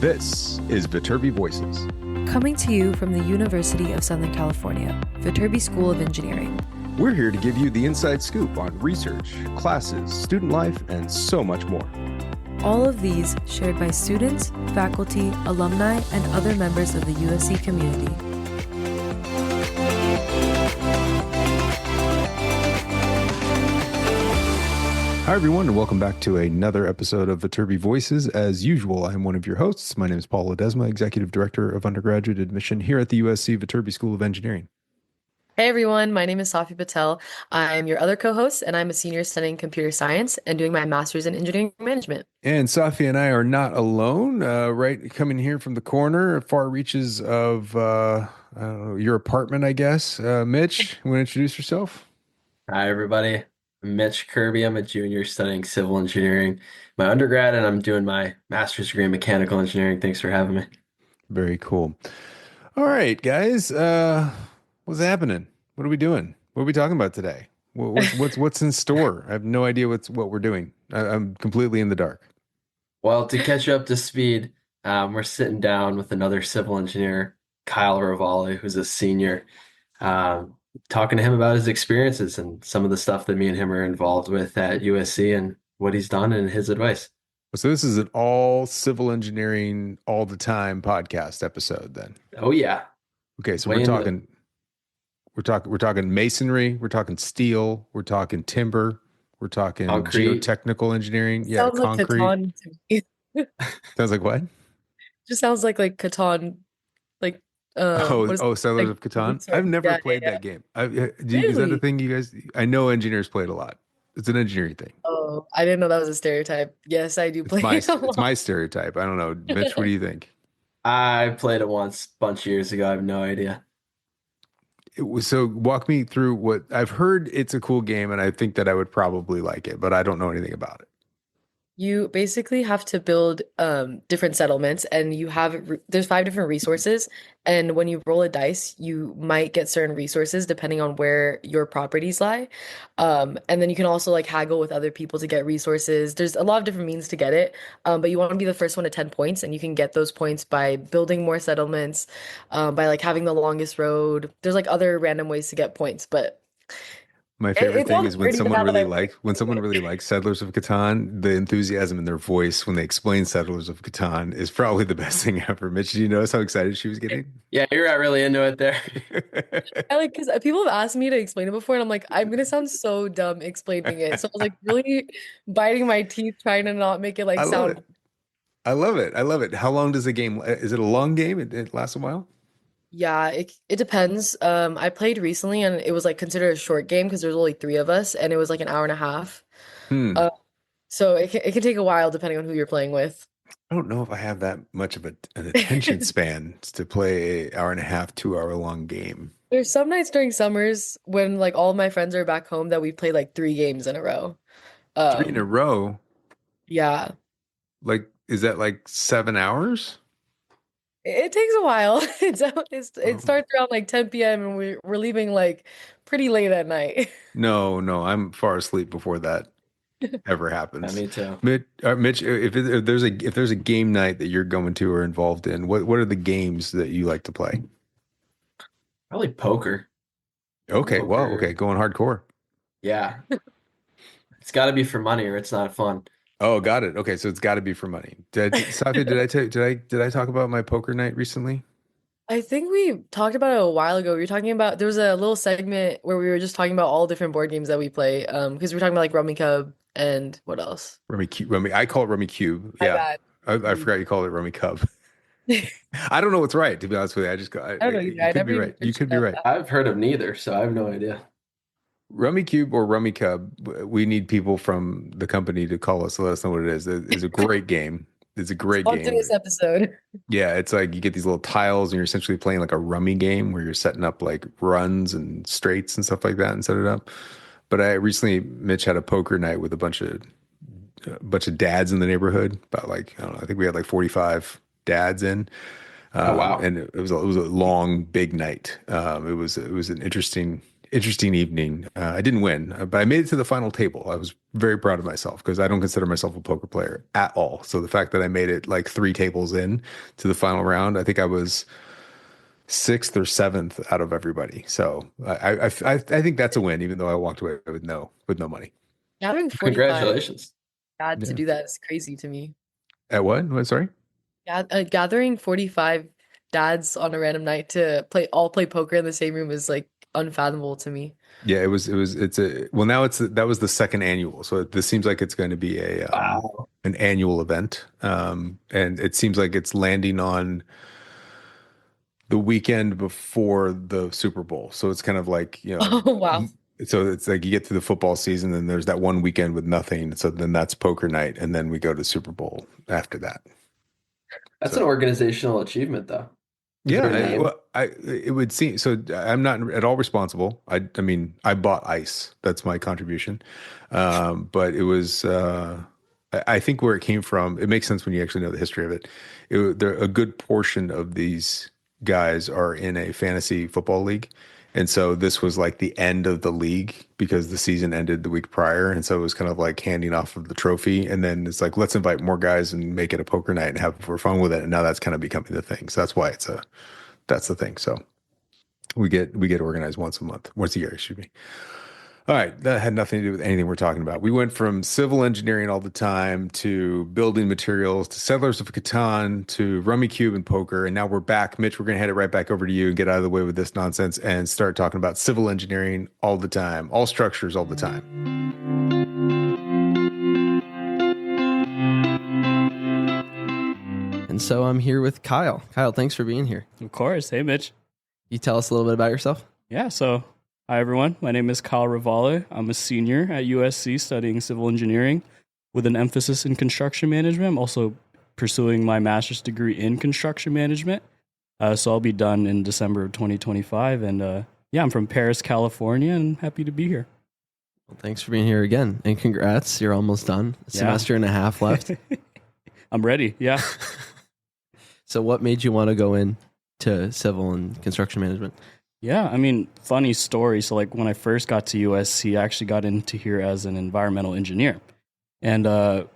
This is Viterbi Voices. Coming to you from the University of Southern California, Viterbi School of Engineering. We're here to give you the inside scoop on research, classes, student life, and so much more. All of these shared by students, faculty, alumni, and other members of the USC community. Hi, everyone, and welcome back to another episode of Viterbi Voices. As usual, I'm one of your hosts. My name is Paul Ledesma, Executive Director of Undergraduate Admission here at the USC Viterbi School of Engineering. Hey everyone, my name is Safi Patel. I'm your other co-host, and I'm a senior studying computer science and doing my master's in engineering management. And Safi and I are not alone, right? Coming here from the corner, far reaches of I don't know, your apartment, I guess. Mitch, you want to introduce yourself? Hi, everybody. I'm Mitch Kirby. I'm a junior studying civil engineering, my undergrad, and I'm doing my master's degree in mechanical engineering. Thanks for having me. Very cool. All right, guys. What's happening? What are we doing? What are we talking about today? What's in store? I have no idea what we're doing. I'm completely in the dark. Well, to catch you up to speed, we're sitting down with another civil engineer, Kyle Revale, who's a senior, talking to him about his experiences and some of the stuff that me and him are involved with at USC and what he's done and his advice. So this is an all civil engineering all the time podcast episode then. Oh yeah. Okay, so we're talking masonry, we're talking steel, we're talking timber, we're talking concrete. Geotechnical engineering. Yeah, Sounds like concrete. Catan to me. Sounds like what? Just sounds like Catan, like Settlers of Catan. I've never played that game. Is that a thing you guys? I know engineers played a lot. It's an engineering thing. Oh, I didn't know that was a stereotype. Yes, I do play it a lot. It's my stereotype. I don't know. Mitch, what do you think? I played it once a bunch of years ago. I have no idea. So walk me through what I've heard. It's a cool game, and I think that I would probably like it, but I don't know anything about it. You basically have to build different settlements, and there's 5 different resources, and when you roll a dice, you might get certain resources depending on where your properties lie. And then you can also like haggle with other people to get resources. There's a lot of different means to get it, but you want to be the first one to 10 points, and you can get those points by building more settlements, by like having the longest road. There's like other random ways to get points, but My favorite thing is when someone really likes Settlers of Catan, the enthusiasm in their voice when they explain Settlers of Catan is probably the best thing ever. Mitch, did you notice how excited she was getting? Yeah, you're not really into it there. because people have asked me to explain it before, and I'm like, I'm gonna sound so dumb explaining it. So I was like really biting my teeth trying to not make it like sound. I love it. How long does the game? Is it a long game? It lasts a while? Yeah, it depends. I played recently, and it was like considered a short game because there's only 3 of us, and it was like an hour and a half. So it can take a while depending on who you're playing with. I don't know if I have that much of an attention span to play an hour and a half, 2 hour long game. There's some nights during summers when like all of my friends are back home that we play like 3 games in a row. 3 in a row? Yeah. Like, is that like 7 hours? It takes a while. It starts around like 10 p.m. and we're leaving like pretty late at night. No, I'm far asleep before that ever happens. Me too. Mitch, if there's a game night that you're going to or involved in, what are the games that you like to play? Probably poker. Okay, well, going hardcore. Yeah. It's got to be for money or it's not fun. Oh, got it. Okay, so it's got to be for money. Safi, did I talk about my poker night recently? I think we talked about it a while ago. We were talking about there was a little segment where we were just talking about all different board games that we play. Because we were talking about like Rummy Cub and what else? Rummy. I call it Rummy Cube. My Yeah, I forgot you called it Rummy Cub. I don't know what's right, to be honest with you. I don't know. You could be right. You could be right. I've heard of neither, so I have no idea. Rummy Cube or Rummy Cub, we need people from the company to call us to let us know what it is. It's a great game. It's a great game. This episode. Yeah, it's like you get these little tiles and you're essentially playing like a rummy game where you're setting up like runs and straights and stuff like that and set it up. But Mitch had a poker night with a bunch of dads in the neighborhood. About like, I don't know, I think we had like 45 dads in. Oh, wow. And it was a long, big night. It was an interesting interesting evening. I didn't win, but I made it to the final table. I was very proud of myself because I don't consider myself a poker player at all. So the fact that I made it like 3 tables in to the final round, I think I was sixth or seventh out of everybody. So I think that's a win, even though I walked away with no money. Gathering 45 Congratulations. dad to Yeah. do that is crazy to me. At what? What? Sorry. Gathering 45 dads on a random night to play poker in the same room is like unfathomable to me. Yeah, now that was the second annual. So this seems like it's going to be Wow. an annual event. And it seems like it's landing on the weekend before the Super Bowl. So it's kind of like, Oh wow. so it's like you get through the football season and there's that one weekend with nothing. So then that's poker night. And then we go to Super Bowl after that. That's So- an organizational achievement, though. Is Yeah, there a name? it would seem so. I'm not at all responsible. I mean, I bought ice. That's my contribution. But it was. I think where it came from. It makes sense when you actually know the history of it. A good portion of these guys are in a fantasy football league, and so this was like the end of the league because the season ended the week prior, and so it was kind of like handing off of the trophy, and then it's like let's invite more guys and make it a poker night and have fun with it, and now that's kind of becoming the thing. So that's why that's the thing. So we get organized once a year, excuse me. All right, that had nothing to do with anything we're talking about. We went from civil engineering all the time to building materials to Settlers of Catan to Rummy Cube and poker, and now we're back. Mitch, we're going to head it right back over to you and get out of the way with this nonsense and start talking about civil engineering all the time, all structures all the time. And so I'm here with Kyle. Kyle, thanks for being here. Of course. Hey, Mitch. You tell us a little bit about yourself? Yeah, so hi, everyone. My name is Kyle Revale. I'm a senior at USC studying civil engineering with an emphasis in construction management. I'm also pursuing my master's degree in construction management. So I'll be done in December of 2025. And yeah, I'm from Paris, California, and happy to be here. Well, thanks for being here again. And congrats, you're almost done. A Yeah. semester and a half left. I'm ready. Yeah. So what made you want to go into civil and construction management? Yeah, I mean, funny story. So, like, when I first got to USC, I actually got into here as an environmental engineer. And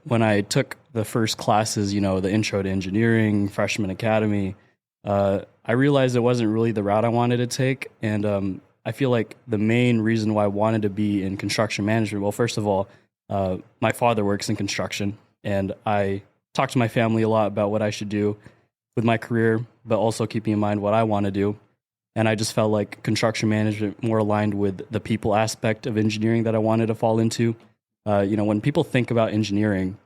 when I took the first classes, the intro to engineering, freshman academy, I realized it wasn't really the route I wanted to take. And I feel like the main reason why I wanted to be in construction management, well, first of all, my father works in construction, and I talked to my family a lot about what I should do with my career, but also keeping in mind what I want to do. And I just felt like construction management more aligned with the people aspect of engineering that I wanted to fall into. When people think about engineering,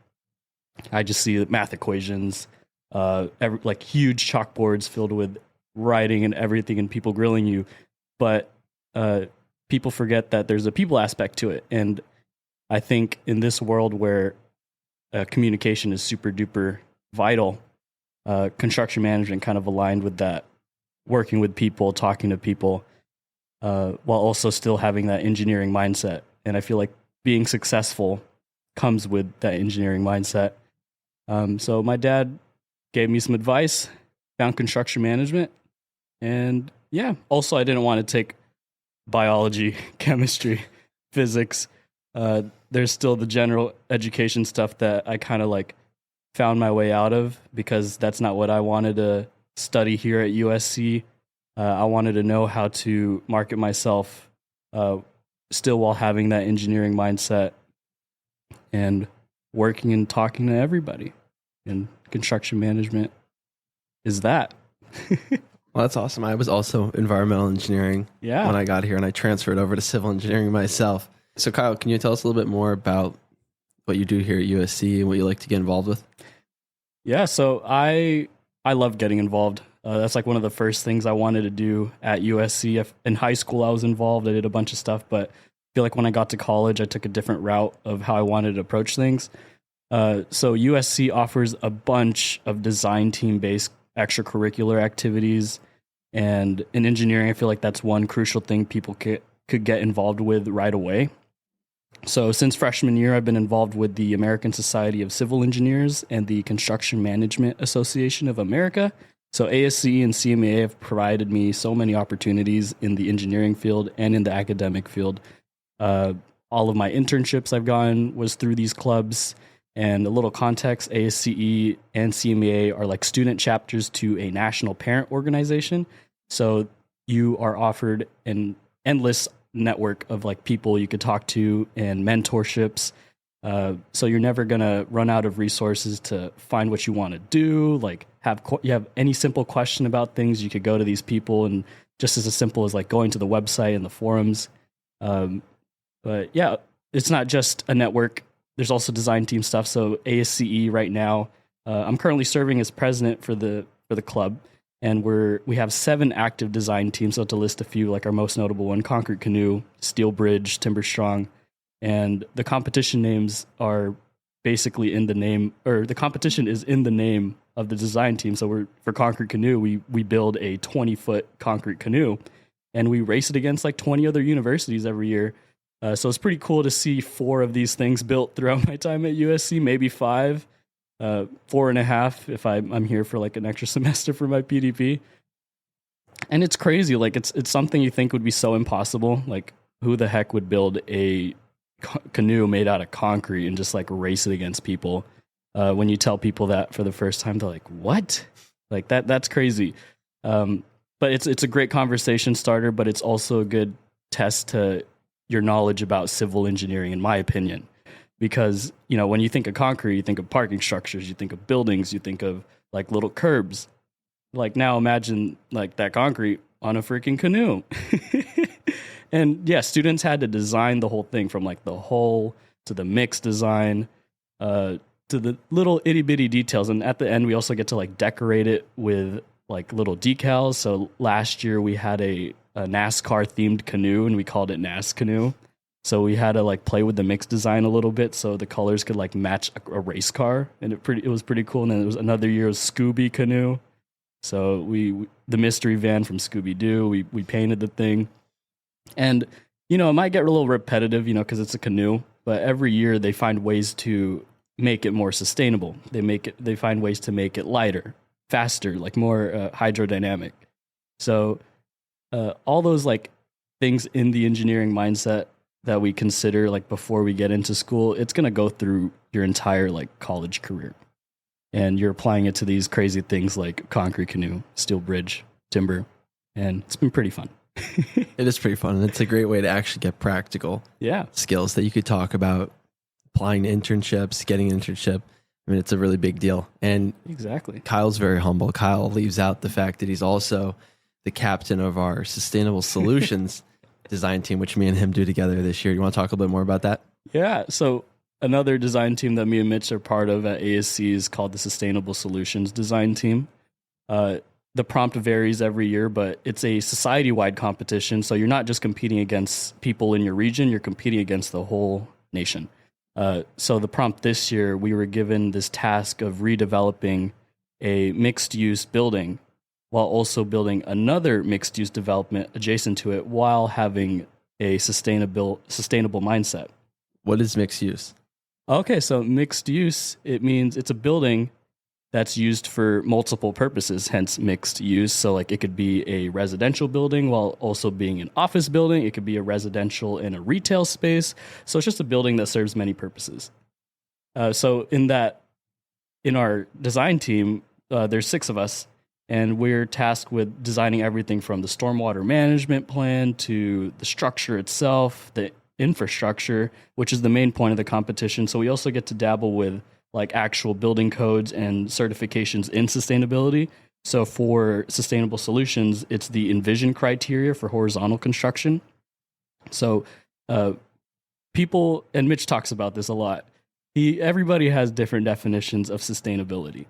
I just see math equations, like huge chalkboards filled with writing and everything and people grilling you. But people forget that there's a people aspect to it. And I think in this world where communication is super duper vital, construction management kind of aligned with that, working with people, talking to people, while also still having that engineering mindset. And I feel like being successful comes with that engineering mindset. So my dad gave me some advice, found construction management, and yeah, also I didn't want to take biology, chemistry, physics. There's still the general education stuff that I kind of like found my way out of because that's not what I wanted to study here at USC. I wanted to know how to market myself still while having that engineering mindset and working and talking to everybody. And construction management is that. Well, that's awesome. I was also environmental engineering Yeah. when I got here, and I transferred over to civil engineering myself. So Kyle, can you tell us a little bit more about what you do here at USC and what you like to get involved with? Yeah, so I love getting involved. That's like one of the first things I wanted to do at USC. In high school, I was involved. I did a bunch of stuff, but I feel like when I got to college, I took a different route of how I wanted to approach things. So USC offers a bunch of design team-based extracurricular activities. And in engineering, I feel like that's one crucial thing people could get involved with right away. So since freshman year, I've been involved with the American Society of Civil Engineers and the Construction Management Association of America. So ASCE and CMA have provided me so many opportunities in the engineering field and in the academic field. All of my internships I've gotten was through these clubs. And a little context, ASCE and CMA are like student chapters to a national parent organization. So you are offered an endless network of like people you could talk to and mentorships. So you're never gonna run out of resources to find what you want to do. Like you have any simple question about things, you could go to these people, and just as simple as like going to the website and the forums. But yeah, it's not just a network. There's also design team stuff. So ASCE right now, I'm currently serving as president for the club, and we have 7 active design teams. So to list a few, like our most notable one, Concrete Canoe, Steel Bridge, Timber Strong, and the competition names are basically in the name, or the competition is in the name of the design team. So for Concrete Canoe, we build a 20-foot concrete canoe, and we race it against like 20 other universities every year. So it's pretty cool to see 4 of these things built throughout my time at USC, maybe 5, 4.5 if I'm here for like an extra semester for my PDP. And it's crazy. Like it's something you think would be so impossible. Like who the heck would build a canoe made out of concrete and just like race it against people? When you tell people that for the first time, they're like, what? Like that's crazy. But it's a great conversation starter, but it's also a good test to your knowledge about civil engineering, in my opinion, because, you know, when you think of concrete, you think of parking structures, you think of buildings, you think of like little curbs. Like now imagine like that concrete on a freaking canoe. And yeah, students had to design the whole thing from like the hull to the mix design, to the little itty bitty details. And at the end, we also get to like decorate it with like little decals. So last year we had a NASCAR themed canoe, and we called it NAS Canoe. So we had to like play with the mix design a little bit so the colors could like match a race car, and it was pretty cool. And then there was another year of Scooby Canoe. So we the mystery van from Scooby Doo, we painted the thing. And you know, it might get a little repetitive, you know, because it's a canoe, but every year they find ways to make it more sustainable. They find ways to make it lighter, faster, like more hydrodynamic. So all those like things in the engineering mindset that we consider like before we get into school, it's going to go through your entire like college career, and you're applying it to these crazy things like concrete canoe, steel bridge, timber, and it's been pretty fun. It is pretty fun, and it's a great way to actually get practical skills that you could talk about applying to internships, getting an internship. I mean, it's a really big deal. And exactly, Kyle's very humble. Kyle leaves out the fact that he's also the captain of our sustainable solutions design team, which me and him do together this year. You want to talk a little bit more about that? Yeah. So another design team that me and Mitch are part of at ASC is called the Sustainable Solutions Design Team. The prompt varies every year, but it's a society-wide competition. So you're not just competing against people in your region, you're competing against the whole nation. So the prompt this year, we were given this task of redeveloping a mixed-use building while also building another mixed-use development adjacent to it while having a sustainable mindset. What is mixed use? Okay, so mixed use, it means it's a building that's used for multiple purposes, hence mixed use. So like it could be a residential building while also being an office building. It could be a residential and a retail space. So it's just a building that serves many purposes. So in our design team, there's 6 of us, and we're tasked with designing everything from the stormwater management plan to the structure itself, the infrastructure, which is the main point of the competition. So we also get to dabble with like actual building codes and certifications in sustainability. So for sustainable solutions, it's the Envision criteria for horizontal construction. So people, and Mitch talks about this a lot, everybody has different definitions of sustainability.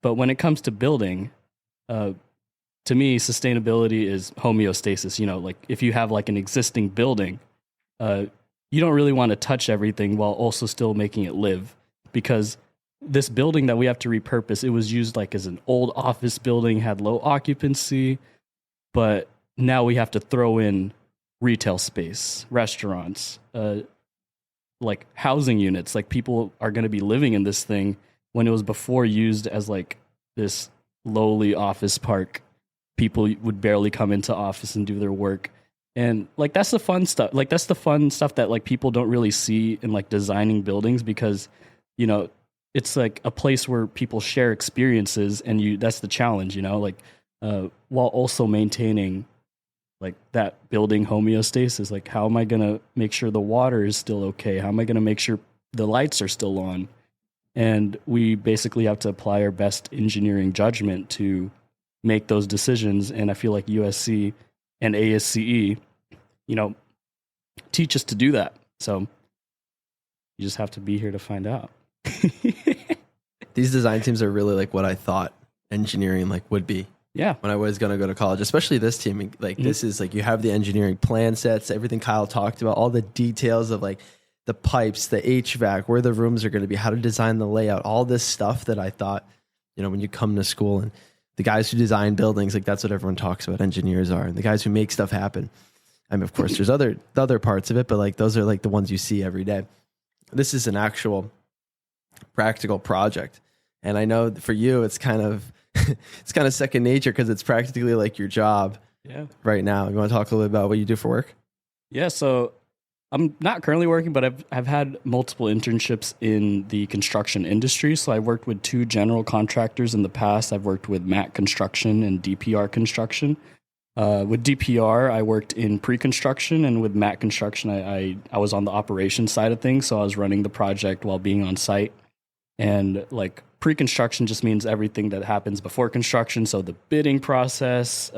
But when it comes to building, to me, sustainability is homeostasis. You know, like if you have like an existing building, you don't really want to touch everything while also still making it live, because this building that we have to repurpose, it was used like as an old office building, had low occupancy, but now we have to throw in retail space, restaurants, like housing units. Like people are going to be living in this thing when it was before used as like this lowly office park. People would barely come into office and do their work. And like that's the fun stuff. Like that's the fun stuff that like people don't really see in like designing buildings, because you know it's like a place where people share experiences, and that's the challenge, you know, like while also maintaining like that building homeostasis. Like how am I going to make sure the water is still okay? How am I going to make sure the lights are still on? And we basically have to apply our best engineering judgment to make those decisions. And I feel like USC and ASCE, you know, teach us to do that. So you just have to be here to find out. These design teams are really like what I thought engineering like would be. Yeah. When I was going to go to college, especially this team, like this is like, you have the engineering plan sets, everything Kyle talked about, all the details of like the pipes, the HVAC, where the rooms are going to be, how to design the layout, all this stuff that I thought, you know, when you come to school, and the guys who design buildings, like that's what everyone talks about engineers are, and the guys who make stuff happen. I mean, of course, there's other parts of it, but like those are like the ones you see every day. This is an actual practical project. And I know for you, it's kind of second nature because it's practically like your job right now. You want to talk a little bit about what you do for work? Yeah. So I'm not currently working, but I've had multiple internships in the construction industry. So I've worked with 2 general contractors in the past. I've worked with Mac Construction and DPR Construction. With DPR, I worked in pre-construction, and with Mac Construction, I was on the operations side of things. So I was running the project while being on site. And like pre-construction just means everything that happens before construction. So the bidding process,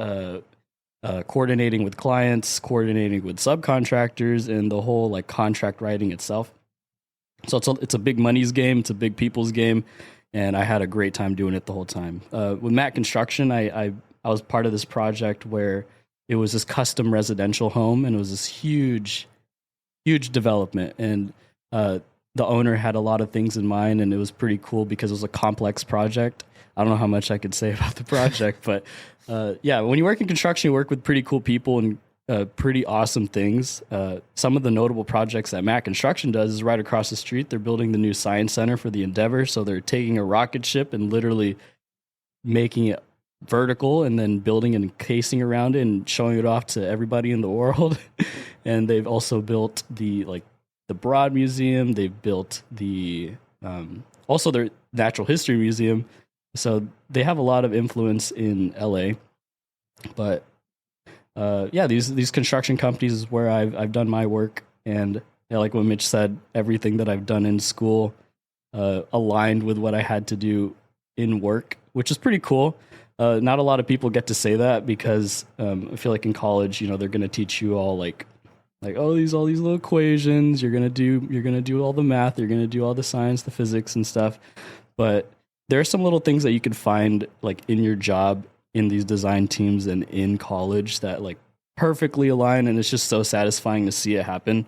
coordinating with clients, coordinating with subcontractors, and the whole like contract writing itself. So it's a big money's game. It's a big people's game. And I had a great time doing it the whole time. With Mac Construction, I was part of this project where it was this custom residential home, and it was this huge development. And the owner had a lot of things in mind, and it was pretty cool because it was a complex project. I don't know how much I could say about the project, but yeah, when you work in construction, you work with pretty cool people and pretty awesome things. Some of the notable projects that Mac Construction does is right across the street. They're building the new science center for the Endeavor. So they're taking a rocket ship and literally making it vertical and then building an encasing around it and showing it off to everybody in the world. And they've also built the Broad Museum. They've built also their Natural History Museum. So they have a lot of influence in LA. But yeah, these construction companies is where I've done my work. And yeah, like what Mitch said, everything that I've done in school aligned with what I had to do in work, which is pretty cool. Not a lot of people get to say that because I feel like in college, you know, they're going to teach you all like all these little equations. You're gonna do all the math. You're gonna do all the science, the physics and stuff. But there are some little things that you can find like in your job, in these design teams, and in college that like perfectly align, and it's just so satisfying to see it happen.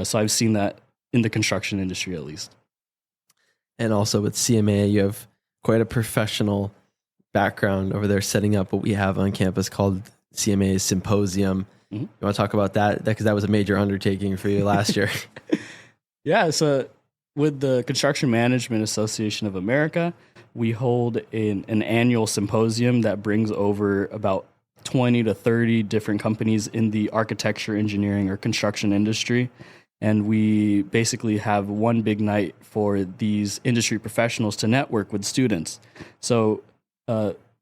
So I've seen that in the construction industry at least. And also with CMA, you have quite a professional background over there setting up what we have on campus called CMA's Symposium. You want to talk about that? Because that was a major undertaking for you last year. Yeah, so with the Construction Management Association of America, we hold an annual symposium that brings over about 20 to 30 different companies in the architecture, engineering, or construction industry. And we basically have one big night for these industry professionals to network with students. So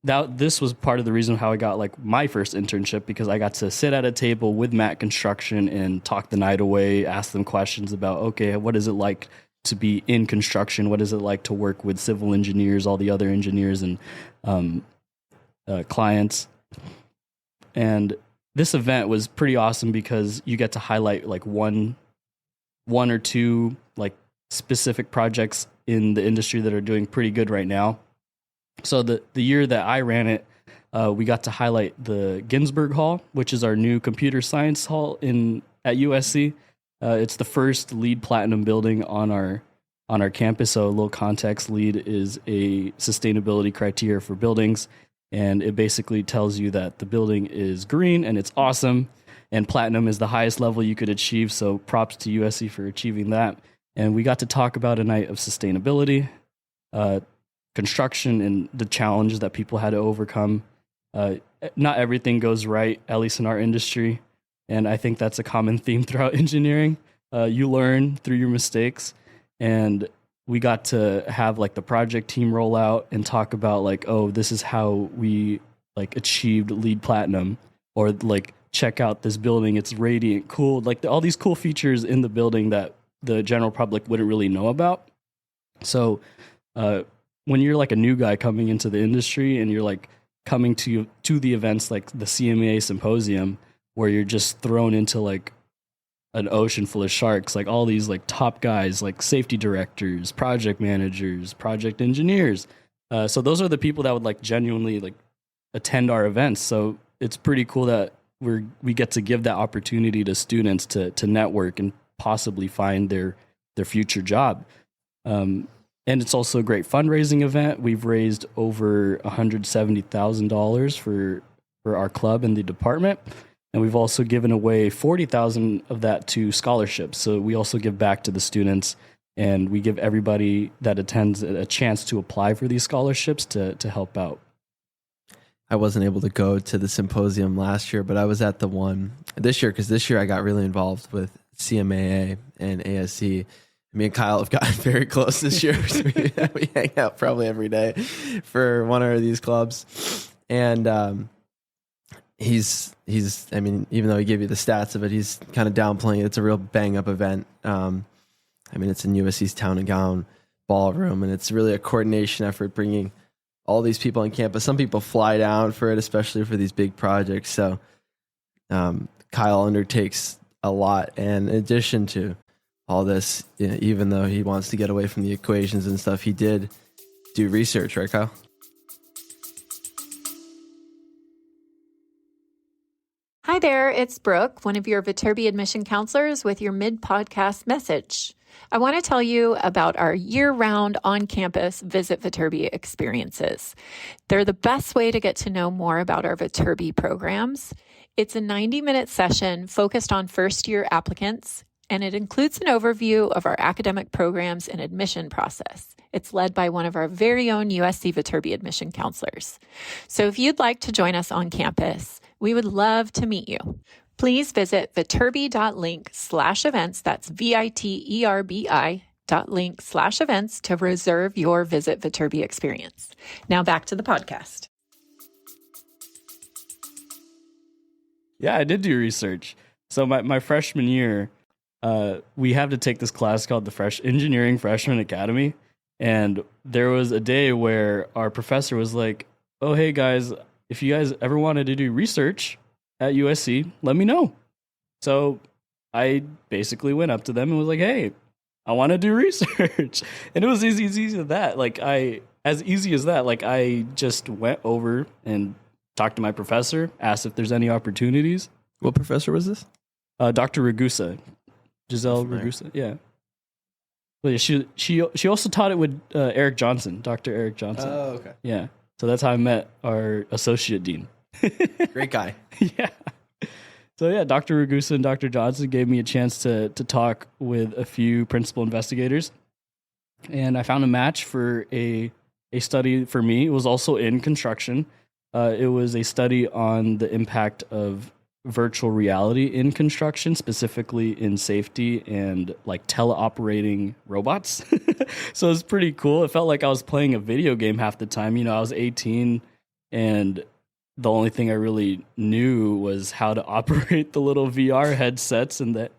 this was part of the reason how I got like my first internship, because I got to sit at a table with Mac Construction and talk the night away, ask them questions about, okay, what is it like to be in construction? What is it like to work with civil engineers, all the other engineers and clients? And this event was pretty awesome because you get to highlight like one or two like specific projects in the industry that are doing pretty good right now. So the year that I ran it, we got to highlight the Ginsberg Hall, which is our new computer science hall at USC. It's the first LEED Platinum building on our campus. So a little context: LEED is a sustainability criteria for buildings, and it basically tells you that the building is green and it's awesome. And platinum is the highest level you could achieve. So props to USC for achieving that. And we got to talk about a night of sustainability. construction and the challenges that people had to overcome. Not everything goes right, at least in our industry. And I think that's a common theme throughout engineering. You learn through your mistakes. And we got to have like the project team roll out and talk about like, oh, this is how we like achieved LEED Platinum, or like check out this building. It's radiant, cool, like all these cool features in the building that the general public wouldn't really know about. So when you're like a new guy coming into the industry and you're like coming to the events like the CMA symposium, where you're just thrown into like an ocean full of sharks, like all these like top guys, like safety directors, project managers, project engineers. So those are the people that would like genuinely like attend our events. So it's pretty cool that we get to give that opportunity to students to network and possibly find their future job. And it's also a great fundraising event. We've raised over $170,000 for our club and the department. And we've also given away $40,000 of that to scholarships. So we also give back to the students, and we give everybody that attends a chance to apply for these scholarships to help out. I wasn't able to go to the symposium last year, but I was at the one this year, because this year I got really involved with CMAA and ASC. Me and Kyle have gotten very close this year. So we hang out probably every day for one of these clubs. And he's I mean, even though he gave you the stats of it, he's kind of downplaying it. It's a real bang up event. I mean, it's in USC's Town and Gown ballroom, and it's really a coordination effort bringing all these people on campus. Some people fly down for it, especially for these big projects. So Kyle undertakes a lot. And in addition to all this, you know, even though he wants to get away from the equations and stuff, he did do research, right, Kyle? Hi there, it's Brooke, one of your Viterbi admission counselors with your mid-podcast message. I want to tell you about our year-round on-campus Visit Viterbi experiences. They're the best way to get to know more about our Viterbi programs. It's a 90-minute session focused on first-year applicants, and it includes an overview of our academic programs and admission process. It's led by one of our very own USC Viterbi admission counselors. So if you'd like to join us on campus, we would love to meet you. Please visit viterbi.link/events. That's VITERBI.link/events to reserve your Visit Viterbi experience. Now back to the podcast. Yeah, I did do research. So my freshman year, we have to take this class called the Engineering Freshman Academy. And there was a day where our professor was like, oh, hey guys, if you guys ever wanted to do research at USC, let me know. So I basically went up to them and was like, hey, I want to do research. And it was as easy as that. I just went over and talked to my professor, asked if there's any opportunities. What professor was this? Dr. Ragusa. Giselle Ragusa, yeah. But yeah, she also taught it with Eric Johnson, Dr. Eric Johnson. Oh, okay. Yeah. So that's how I met our associate dean. Great guy. Yeah. So yeah, Dr. Ragusa and Dr. Johnson gave me a chance to talk with a few principal investigators. And I found a match for a study for me. It was also in construction. It was a study on the impact of virtual reality in construction, specifically in safety and like teleoperating robots. So it's pretty cool. It felt like I was playing a video game half the time. You know, I was 18 and the only thing I really knew was how to operate the little VR headsets and the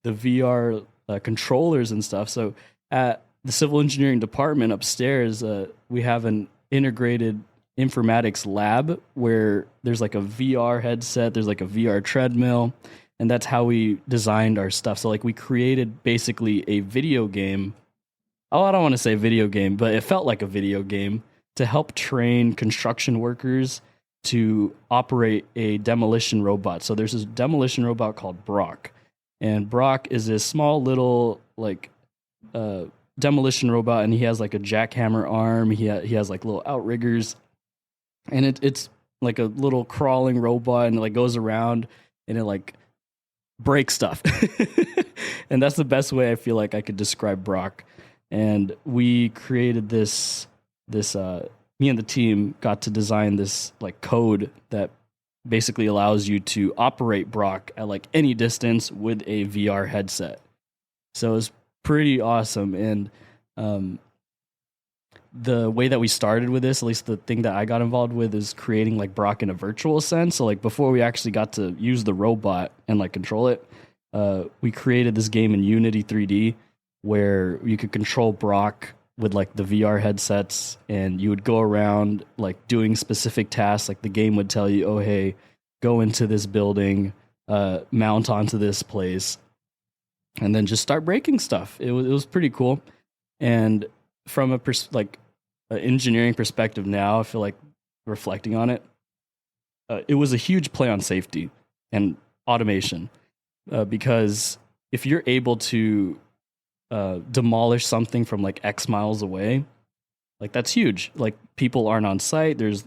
VR controllers and stuff. So at the civil engineering department upstairs, we have an integrated informatics lab where there's like a VR headset, there's like a VR treadmill, and that's how we designed our stuff. So like we created basically a video game. Oh, I don't want to say video game, but it felt like a video game to help train construction workers to operate a demolition robot. So there's this demolition robot called Brock, and Brock is this small little like demolition robot, and he has like a jackhammer arm. He has like little outriggers. And it's like a little crawling robot, and it like goes around and it like breaks stuff. And that's the best way I feel like I could describe Brock. And we created this this me and the team got to design this like code that basically allows you to operate Brock at like any distance with a VR headset. So it's pretty awesome. And the way that we started with this, at least the thing that I got involved with, is creating like Brock in a virtual sense. So like before we actually got to use the robot and like control it, we created this game in Unity 3D where you could control Brock with like the VR headsets, and you would go around like doing specific tasks. Like the game would tell you, oh, hey, go into this building, mount onto this place, and then just start breaking stuff. It was pretty cool. And from an engineering perspective now, I feel like reflecting on it, it was a huge play on safety and automation, because if you're able to demolish something from like X miles away, like that's huge. Like people aren't on site. There's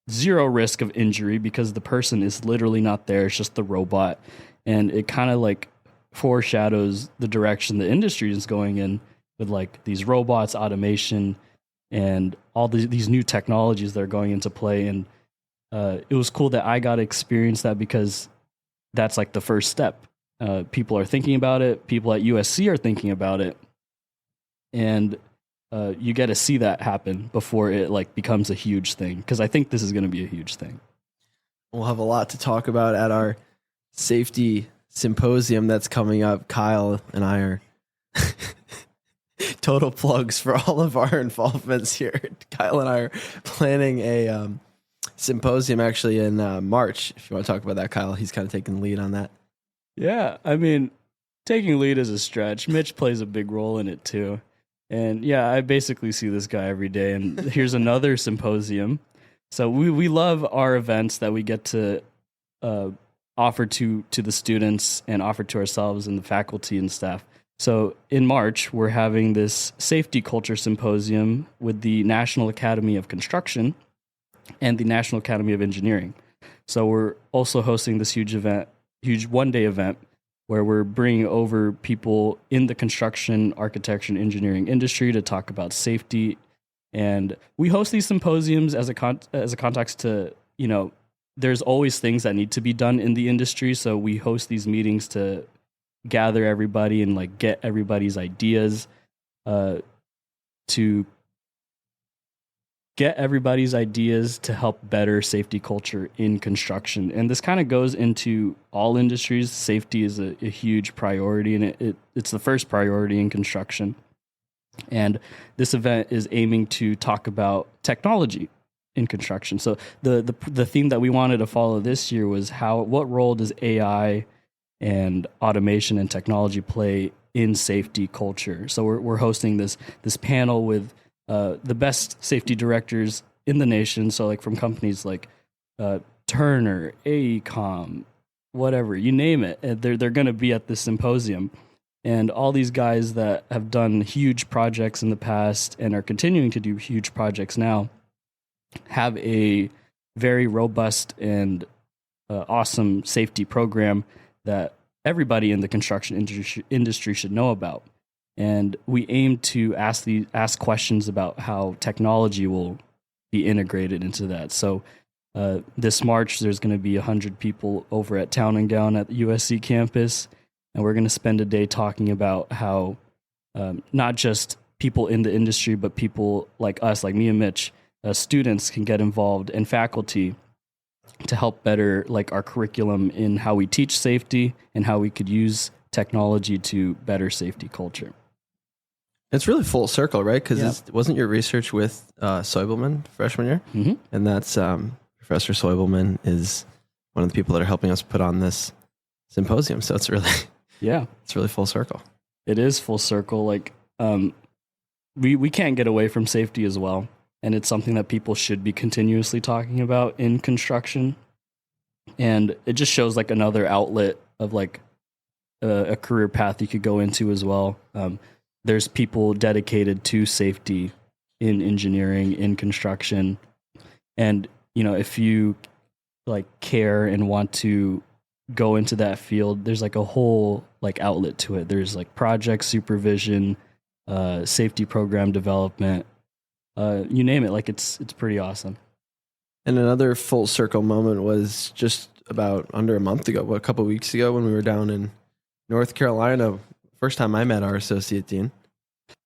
zero risk of injury because the person is literally not there. It's just the robot. And it kind of like foreshadows the direction the industry is going in with like these robots, automation, and all these new technologies that are going into play. And it was cool that I got to experience that, because that's like the first step. People are thinking about it. People at USC are thinking about it. And you get to see that happen before it like becomes a huge thing, because I think this is going to be a huge thing. We'll have a lot to talk about at our safety symposium that's coming up. Kyle and I are total plugs for all of our involvements here. Kyle and I are planning a symposium actually in March. If you want to talk about that, Kyle, he's kind of taking the lead on that. Yeah, I mean, taking lead is a stretch. Mitch plays a big role in it too. And yeah, I basically see this guy every day. And here's another symposium. So we love our events that we get to offer to the students and offer to ourselves and the faculty and staff. So in March, we're having this safety culture symposium with the National Academy of Construction and the National Academy of Engineering. So we're also hosting this huge one-day event where we're bringing over people in the construction, architecture, and engineering industry to talk about safety. And we host these symposiums as a context to, there's always things that need to be done in the industry. So we host these meetings to gather everybody and like get everybody's ideas, to help better safety culture in construction. And this kind of goes into all industries. Safety is a huge priority, and it's the first priority in construction. And this event is aiming to talk about technology in construction. So the theme that we wanted to follow this year was what role does AI and automation and technology play in safety culture? So we're hosting this panel with the best safety directors in the nation. So like from companies like Turner, AECOM, whatever, you name it. And they're going to be at this symposium. And all these guys that have done huge projects in the past and are continuing to do huge projects now have a very robust and awesome safety program that everybody in the construction industry should know about. And we aim to ask questions about how technology will be integrated into that. So this March, there's going to be 100 people over at Town and Gown at the USC campus. And we're going to spend a day talking about how not just people in the industry, but people like us, like me and Mitch, students can get involved, and faculty, to help better like our curriculum in how we teach safety and how we could use technology to better safety culture. It's really full circle, right? Because wasn't your research with Soibelman freshman year? Mm-hmm. And that's Professor Soibelman is one of the people that are helping us put on this symposium. So it's really, it's really full circle. It is full circle. Like we can't get away from safety as well. And it's something that people should be continuously talking about in construction. And it just shows like another outlet of like a career path you could go into as well. There's people dedicated to safety in engineering, in construction. And, if you like care and want to go into that field, there's like a whole like outlet to it. There's like project supervision, safety program development, you name it. Like it's pretty awesome. And another full circle moment was just about under a month ago, a couple of weeks ago, when we were down in North Carolina. First time I met our associate dean.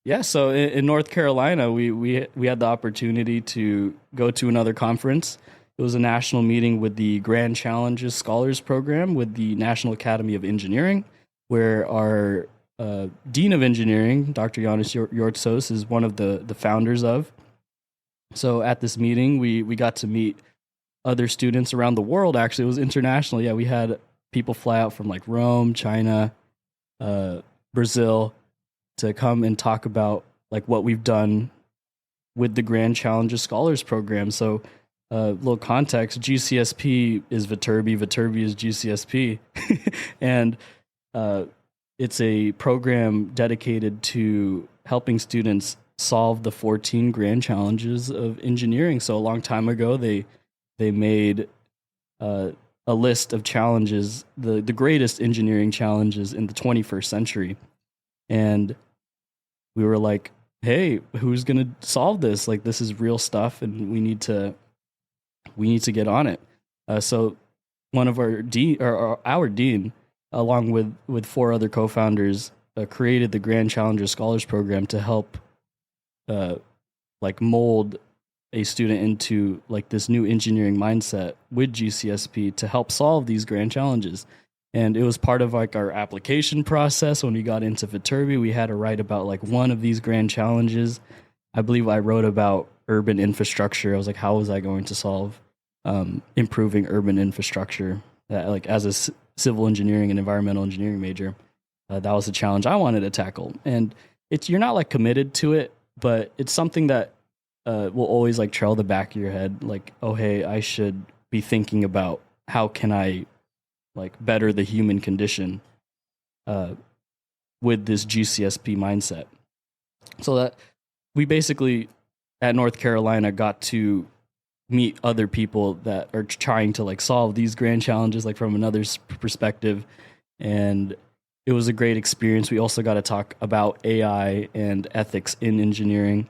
Yeah, so in North Carolina, we had the opportunity to go to another conference. It was a national meeting with the Grand Challenges Scholars Program with the National Academy of Engineering, where our Dean of Engineering, Dr. Yanis Yortsos, is one of the founders of. So at this meeting, we got to meet other students around the world. Actually, it was international. Yeah, we had people fly out from like Rome, China, Brazil, to come and talk about like what we've done with the Grand Challenges Scholars Program. So little context, GCSP is Viterbi, Viterbi is GCSP. And it's a program dedicated to helping students solve the 14 grand challenges of engineering. So a long time ago, they made a list of challenges, the greatest engineering challenges in the 21st century. And we were like, hey, who's going to solve this? Like, this is real stuff, and we need to get on it. So one of our dean, along with four other co-founders, created the Grand Challenger Scholars Program to help like mold a student into like this new engineering mindset with GCSP to help solve these grand challenges. And it was part of like our application process. When we got into Viterbi, we had to write about like one of these grand challenges. I believe I wrote about urban infrastructure. I was like, how was I going to solve improving urban infrastructure? Like as a civil engineering and environmental engineering major, that was a challenge I wanted to tackle. And you're not like committed to it, but it's something that will always like trail the back of your head. Like, oh, hey, I should be thinking about how can I like better the human condition with this GCSP mindset. So that we basically at North Carolina got to meet other people that are trying to like solve these grand challenges like from another perspective. And it was a great experience. We also got to talk about AI and ethics in engineering.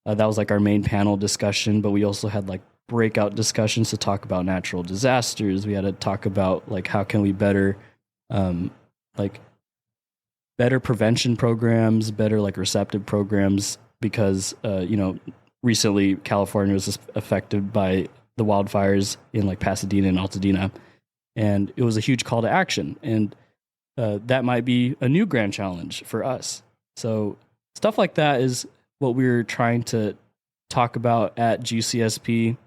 That was like our main panel discussion, but we also had like breakout discussions to talk about natural disasters. We had to talk about like how can we better better prevention programs, better like receptive programs, because recently California was affected by the wildfires in like Pasadena and Altadena, and it was a huge call to action. And that might be a new grand challenge for us. So stuff like that is what we're trying to talk about at GCSP,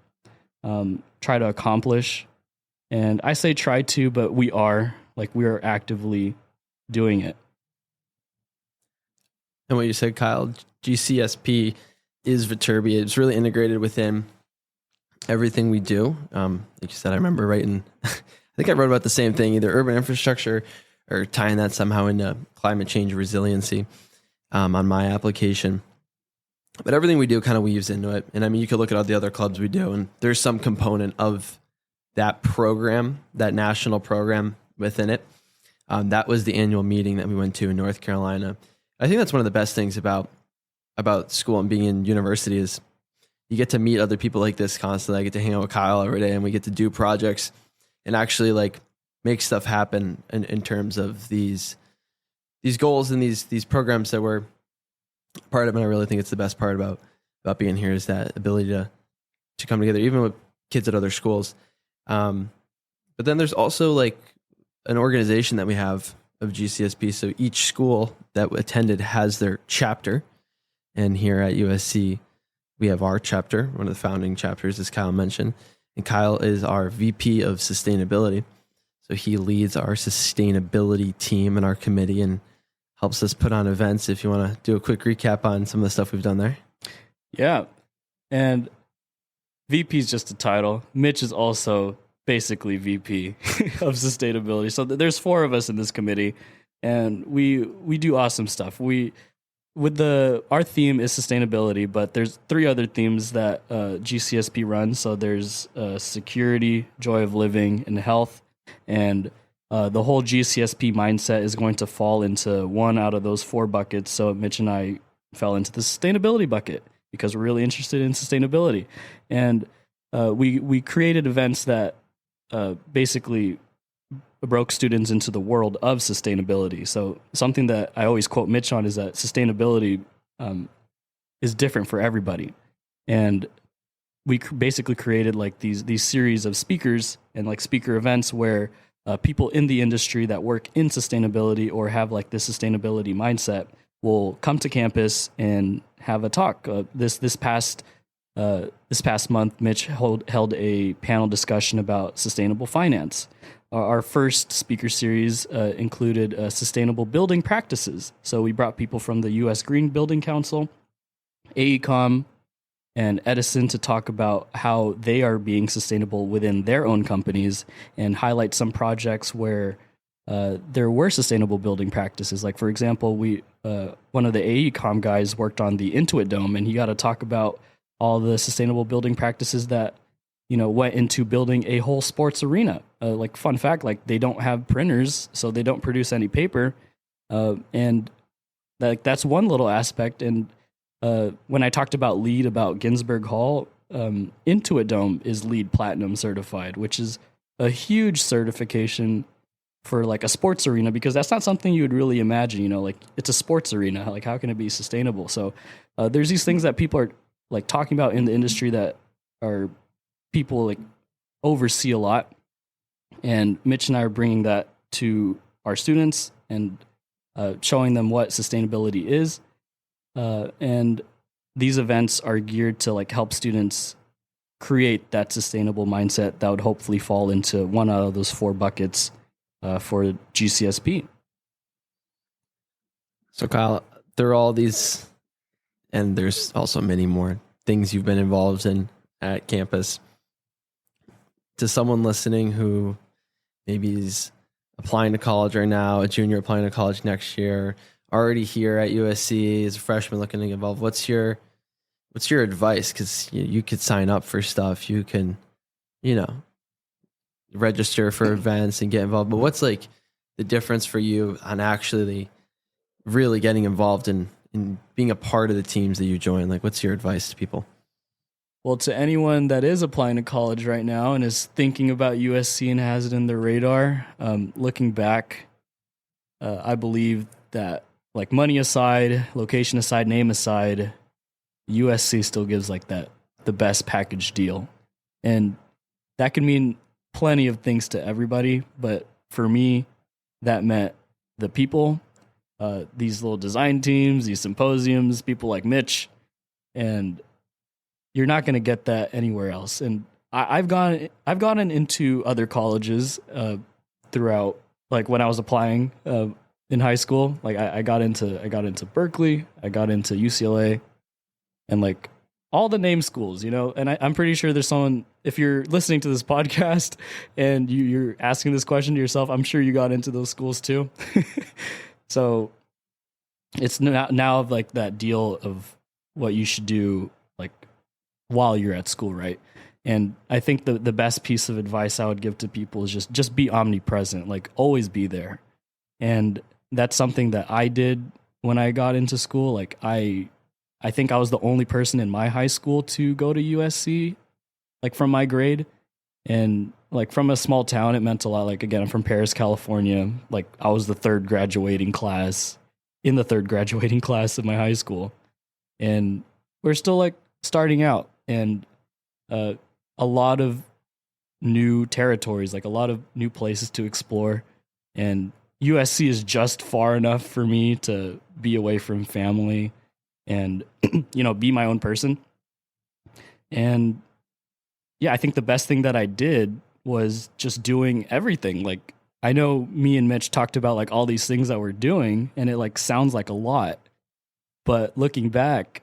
try to accomplish. And I say try to, but we are actively doing it. And what you said, Kyle, GCSP is Viterbi. It's really integrated within everything we do. Like you said, I remember writing, I think I wrote about the same thing, either urban infrastructure or tying that somehow into climate change resiliency on my application. But everything we do kind of weaves into it. And I mean, you could look at all the other clubs we do, and there's some component of that program, that national program within it. That was the annual meeting that we went to in North Carolina. I think that's one of the best things about school and being in university is you get to meet other people like this constantly. I get to hang out with Kyle every day, and we get to do projects and actually like make stuff happen in terms of these goals and these programs that we're part of. And I really think it's the best part about being here is that ability to come together, even with kids at other schools. But then there's also like an organization that we have of GCSP. So each school that attended has their chapter. And here at USC, we have our chapter, one of the founding chapters, as Kyle mentioned. And Kyle is our VP of sustainability. So he leads our sustainability team and our committee and helps us put on events. If you want to do a quick recap on some of the stuff we've done there. Yeah. And VP is just a title. Mitch is also basically VP of sustainability. So there's four of us in this committee, and we do awesome stuff. Our theme is sustainability, but there's three other themes that GCSP runs. So there's security, joy of living, and health. And the whole GCSP mindset is going to fall into one out of those four buckets. So Mitch and I fell into the sustainability bucket. because we're really interested in sustainability. And we created events that basically broke students into the world of sustainability. So something that I always quote Mitch on is that sustainability is different for everybody. And we basically created like these series of speakers and like speaker events where people in the industry that work in sustainability or have like this sustainability mindset will come to campus and have a talk. This past month, Mitch held a panel discussion about sustainable finance. Our first speaker series included sustainable building practices. So we brought people from the U.S. Green Building Council, AECOM, and Edison to talk about how they are being sustainable within their own companies and highlight some projects where there were sustainable building practices. Like, for example, one of the AECOM guys worked on the Intuit Dome, and he got to talk about all the sustainable building practices that, you know, went into building a whole sports arena. Like, fun fact, like, they don't have printers, so they don't produce any paper. And that's one little aspect. And when I talked about LEED, about Ginsberg Hall, Intuit Dome is LEED Platinum certified, which is a huge certification for like a sports arena, because that's not something you would really imagine, you know, like it's a sports arena. Like, how can it be sustainable? So there's these things that people are like talking about in the industry that are people like oversee a lot. And Mitch and I are bringing that to our students and showing them what sustainability is. And these events are geared to like help students create that sustainable mindset that would hopefully fall into one out of those 4 buckets for GCSP. So Kyle, there are all these, and there's also many more things you've been involved in at campus. To someone listening who maybe is applying to college right now, a junior applying to college next year, already here at USC as a freshman looking to get involved, what's your advice? Because you could sign up for stuff, you can, register for events and get involved, but what's like the difference for you on actually really getting involved in being a part of the teams that you join? Like, what's your advice to people? Well, to anyone that is applying to college right now and is thinking about USC and has it in their radar, looking back, I believe that, like, money aside, location aside, name aside, USC still gives like the best package deal. And that could mean plenty of things to everybody, but for me, that meant the people, these little design teams, these symposiums, people like Mitch, and you're not going to get that anywhere else. And I've gotten into other colleges throughout, like when I was applying in high school. Like I got into Berkeley, I got into UCLA, and like all the name schools, and I'm pretty sure there's someone, if you're listening to this podcast and you're asking this question to yourself, I'm sure you got into those schools too. So it's now like that deal of what you should do like while you're at school, right? And I think the best piece of advice I would give to people is just be omnipresent, like always be there. And that's something that I did when I got into school. Like I think I was the only person in my high school to go to USC, like from my grade. And like from a small town, it meant a lot. Like, again, I'm from Paris, California. Like I was the third graduating class of my high school. And we're still like starting out, and a lot of new territories, like a lot of new places to explore. And USC is just far enough for me to be away from family and, be my own person. And yeah, I think the best thing that I did was just doing everything. Like, I know me and Mitch talked about like all these things that we're doing, and it like sounds like a lot, but looking back,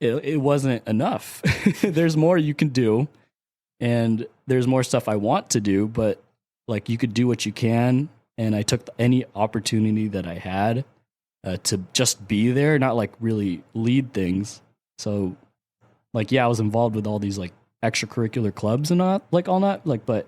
it wasn't enough. There's more you can do, and there's more stuff I want to do, but like you could do what you can. And I took any opportunity that I had to just be there, not like really lead things. So like, yeah, I was involved with all these like extracurricular clubs and all that, like, but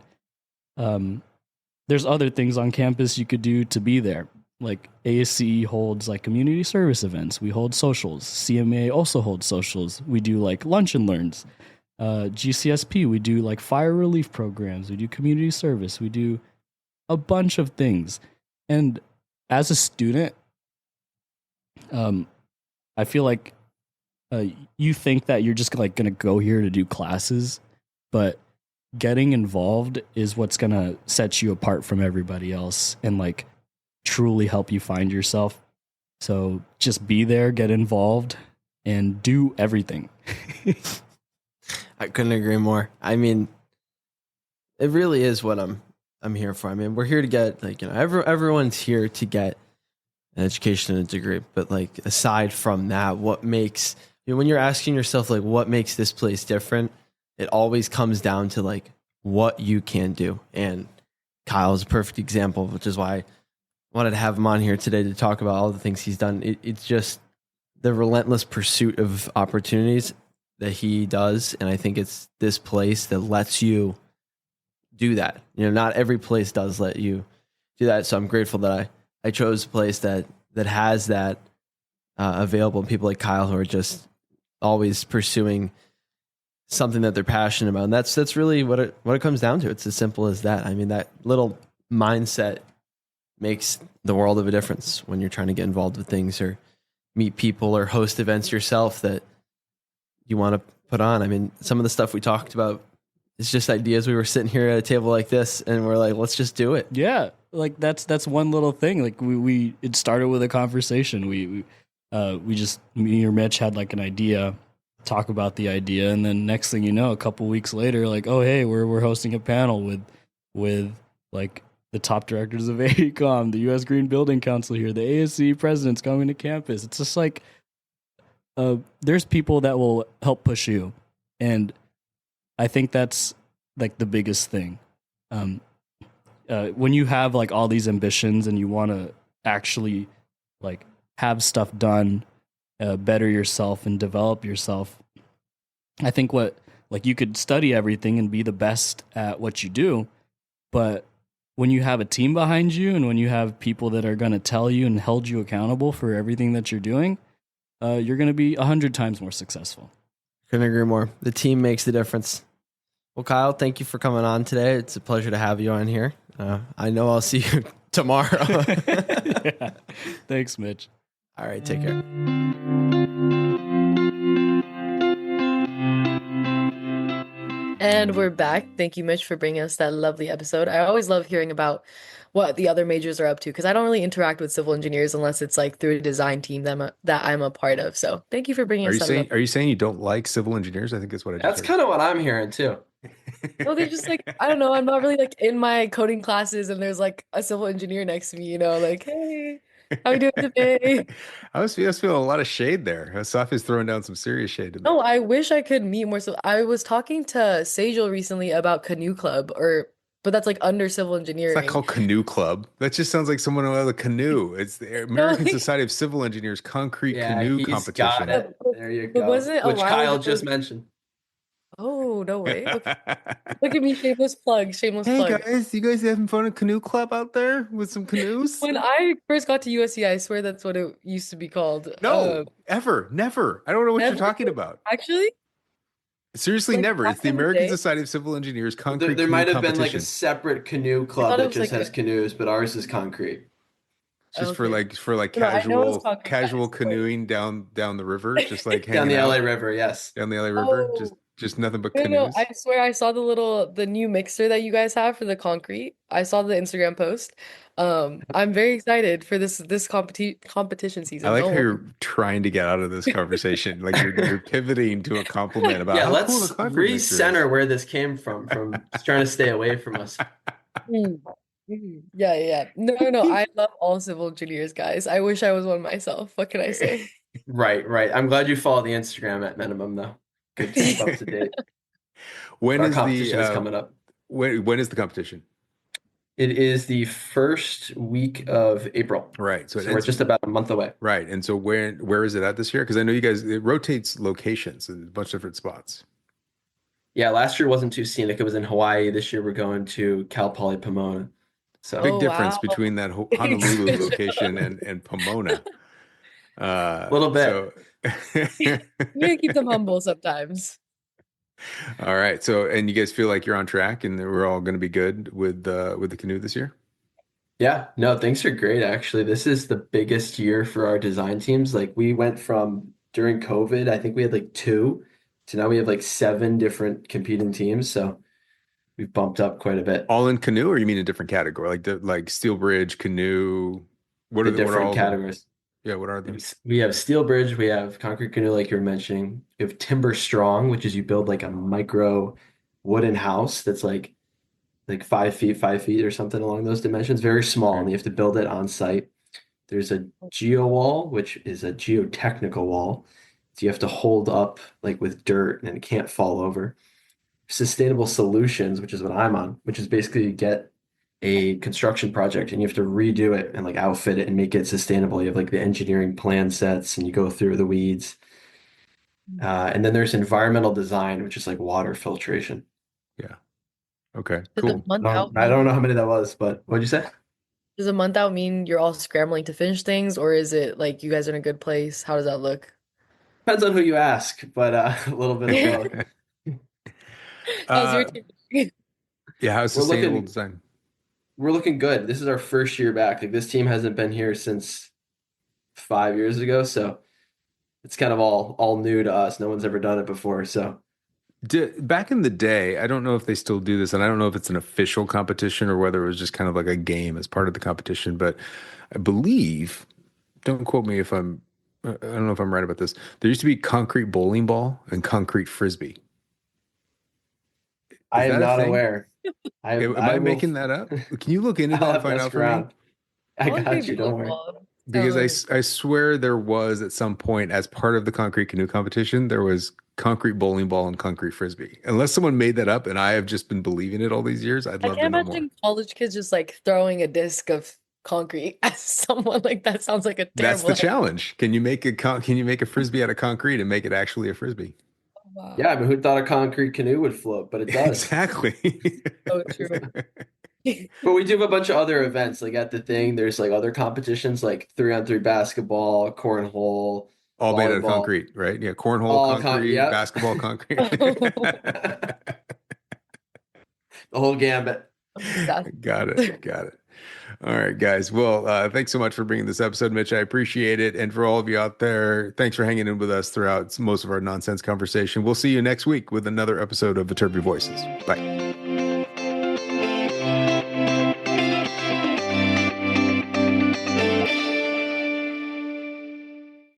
there's other things on campus you could do to be there. like ASCE holds like community service events. We hold socials. CMA also holds socials. We do like lunch and learns. GCSP, we do like fire relief programs. We do community service. We do a bunch of things. And as a student, I feel like you think that you're just like going to go here to do classes, but getting involved is what's going to set you apart from everybody else and like truly help you find yourself. So just be there, get involved, and do everything. I couldn't agree more. I mean, it really is what I'm here for. I mean, we're here to get like, you know, everyone's here to get an education and a degree, but like aside from that, what makes, you know, when you're asking yourself like what makes this place different, it always comes down to like what you can do. And Kyle is a perfect example, which is why I wanted to have him on here today to talk about all the things he's done. It's just the relentless pursuit of opportunities that he does. And I think it's this place that lets you do that. You know, not every place does let you do that. So I'm grateful that I chose a place that has that available, and people like Kyle who are just always pursuing something that they're passionate about. And that's really what it comes down to. It's as simple as that. I mean, that little mindset makes the world of a difference when you're trying to get involved with things or meet people or host events yourself that you want to put on. I mean, some of the stuff we talked about is just ideas. We were sitting here at a table like this and we're like, let's just do it. Yeah. Like that's one little thing. Like we it started with a conversation. We just, me or Mitch had like an idea, talk about the idea. And then next thing you know, a couple weeks later, like, oh, hey, we're hosting a panel with like the top directors of AECOM, the U.S. Green Building Council here, the ASC president's coming to campus. It's just like, there's people that will help push you. And I think that's like the biggest thing. When you have like all these ambitions and you want to actually like have stuff done, better yourself and develop yourself, I think like you could study everything and be the best at what you do, but when you have a team behind you and when you have people that are going to tell you and hold you accountable for everything that you're doing, you're going to be 100 times more successful. Couldn't agree more. The team makes the difference. Well, Kyle, thank you for coming on today. It's a pleasure to have you on here. I know I'll see you tomorrow. Yeah. Thanks, Mitch. All right, take care. And we're back. Thank you, Mitch, for bringing us that lovely episode. I always love hearing about what the other majors are up to because I don't really interact with civil engineers unless it's like through a design team that I'm a part of. So thank you for bringing us that. Are you saying you don't like civil engineers? I think that's what I just That's heard. kind of what I'm hearing too. No, they're just like, I don't know. I'm not really like in my coding classes and there's like a civil engineer next to me, you know, like, hey, how we doing today? I was feeling a lot of shade there. Safi's throwing down some serious shade to me. No, I wish I could meet more. So I was talking to Sejal recently about Canoe Club, but that's like under civil It's engineering. not called Canoe Club. That just sounds like someone who has a canoe. It's the American like- Society of Civil Engineers Concrete Yeah, Canoe he's Competition. got it. There you But go. wasn't it a Which while Kyle ago? just mentioned. Oh, no way. Okay. Look at me, shameless plug, shameless Hey plug. guys, you guys having fun at Canoe Club out there with some canoes? When I first got to USC, I swear that's what it used to be called. No, ever, never. I don't know what you're Never? talking about. Actually, Seriously, Like, never. back It's the in the American day- Society of Civil Engineers Concrete There Canoe might have been like Competition. a separate canoe thought club it that was just like has canoes, but ours is concrete. It's just Okay. for like No, I know it's concrete, casual guys. canoeing down the river, just like Down hanging the out LA River, yes. down the LA River. Oh. Just nothing but No, canoes. I swear I saw the new mixer that you guys have for the concrete. I saw the Instagram post. I'm very excited for this competition season. I like Don't how worry. you're trying to get out of this conversation. Like you're pivoting to a compliment about Yeah, how cool let's the concrete mixer is. recenter where this came from just trying to stay away from us. Mm. Yeah. No. I love all civil engineers, guys. I wish I was one myself. What can I say? Right. I'm glad you follow the Instagram at minimum, though. Good to keep up to date. When Our is competition is coming up. when is the competition? It is the first week of April. Right. So, So we're just about a month away. right. And so where is it at this year? Because I know you guys, it rotates locations in a bunch of different spots. Yeah, last year wasn't too scenic. It was in Hawaii. This year we're going to Cal Poly Pomona. So Big Oh, difference wow. between that Honolulu location and Pomona. a little bit. So You gotta keep them humble sometimes. all right. So and you guys feel like you're on track and that we're all going to be good with the canoe this year? Yeah, no, things are great actually. This is the biggest year for our design teams. Like we went from during COVID, I think we had like two, to now we have like seven different competing teams. So we've bumped up quite a bit. All in canoe, or you mean a different category, like steel bridge, canoe? The What are different all the? categories. Yeah, what are these? We have steel bridge, we have concrete canoe, like you're mentioning. We have timber strong, which is you build like a micro wooden house that's like 5 feet or something along those dimensions, very small, and Okay. you have to build it on site. There's a geo wall, which is a geotechnical wall. So you have to hold up like with dirt and it can't fall over. Sustainable solutions, which is what I'm on, which is basically you get a construction project and you have to redo it and like outfit it and make it sustainable. You have like the engineering plan sets and you go through the weeds. And then there's environmental design, which is like water filtration. Yeah. Okay. Does a Cool. month out I don't mean know how many that was, but what'd you say? does a month out mean you're all scrambling to finish things, or is it like you guys are in a good place? How does that look? Depends on who you ask, but a little bit of both. How's your uh, team? yeah. How's We're sustainable looking design? we're looking good. This is our first year back. Like this team hasn't been here since 5 years ago, so it's kind of all new to us. No one's ever done it before, so Back in the day, I don't know if they still do this, and I don't know if it's an official competition or whether it was just kind of like a game as part of the competition. But I believe, don't quote me if I don't know if I'm right about this. There used to be concrete bowling ball and concrete frisbee. I Is am that a not thing? aware. Am I I will making that up? Can you look into I'll that and have to find out ask for me? around. I got Concrete you, don't worry. volleyball Because sounds I swear there was at some point as part of the concrete canoe competition, there was concrete bowling ball and concrete frisbee. Unless someone made that up and I have just been believing it all these years, I'd I love to can't know more. imagine college kids just like throwing a disc of concrete at someone. Like that sounds like a That's the terrible idea. challenge. Can you make a frisbee out of concrete and make it actually a frisbee? Yeah, Wow. I mean, who thought a concrete canoe would float? But it does. Exactly. So true. But we do have a bunch of other events. Like at the thing, there's like other competitions like 3-on-3 basketball, cornhole, All made out of volleyball, concrete, right? Yeah, cornhole concrete, yep. basketball concrete. The whole gambit. Got it. Got it. All right, guys. Well, thanks so much for bringing this episode, Mitch. I appreciate it. And for all of you out there, thanks for hanging in with us throughout most of our nonsense conversation. We'll see you next week with another episode of Viterbi Voices. Bye.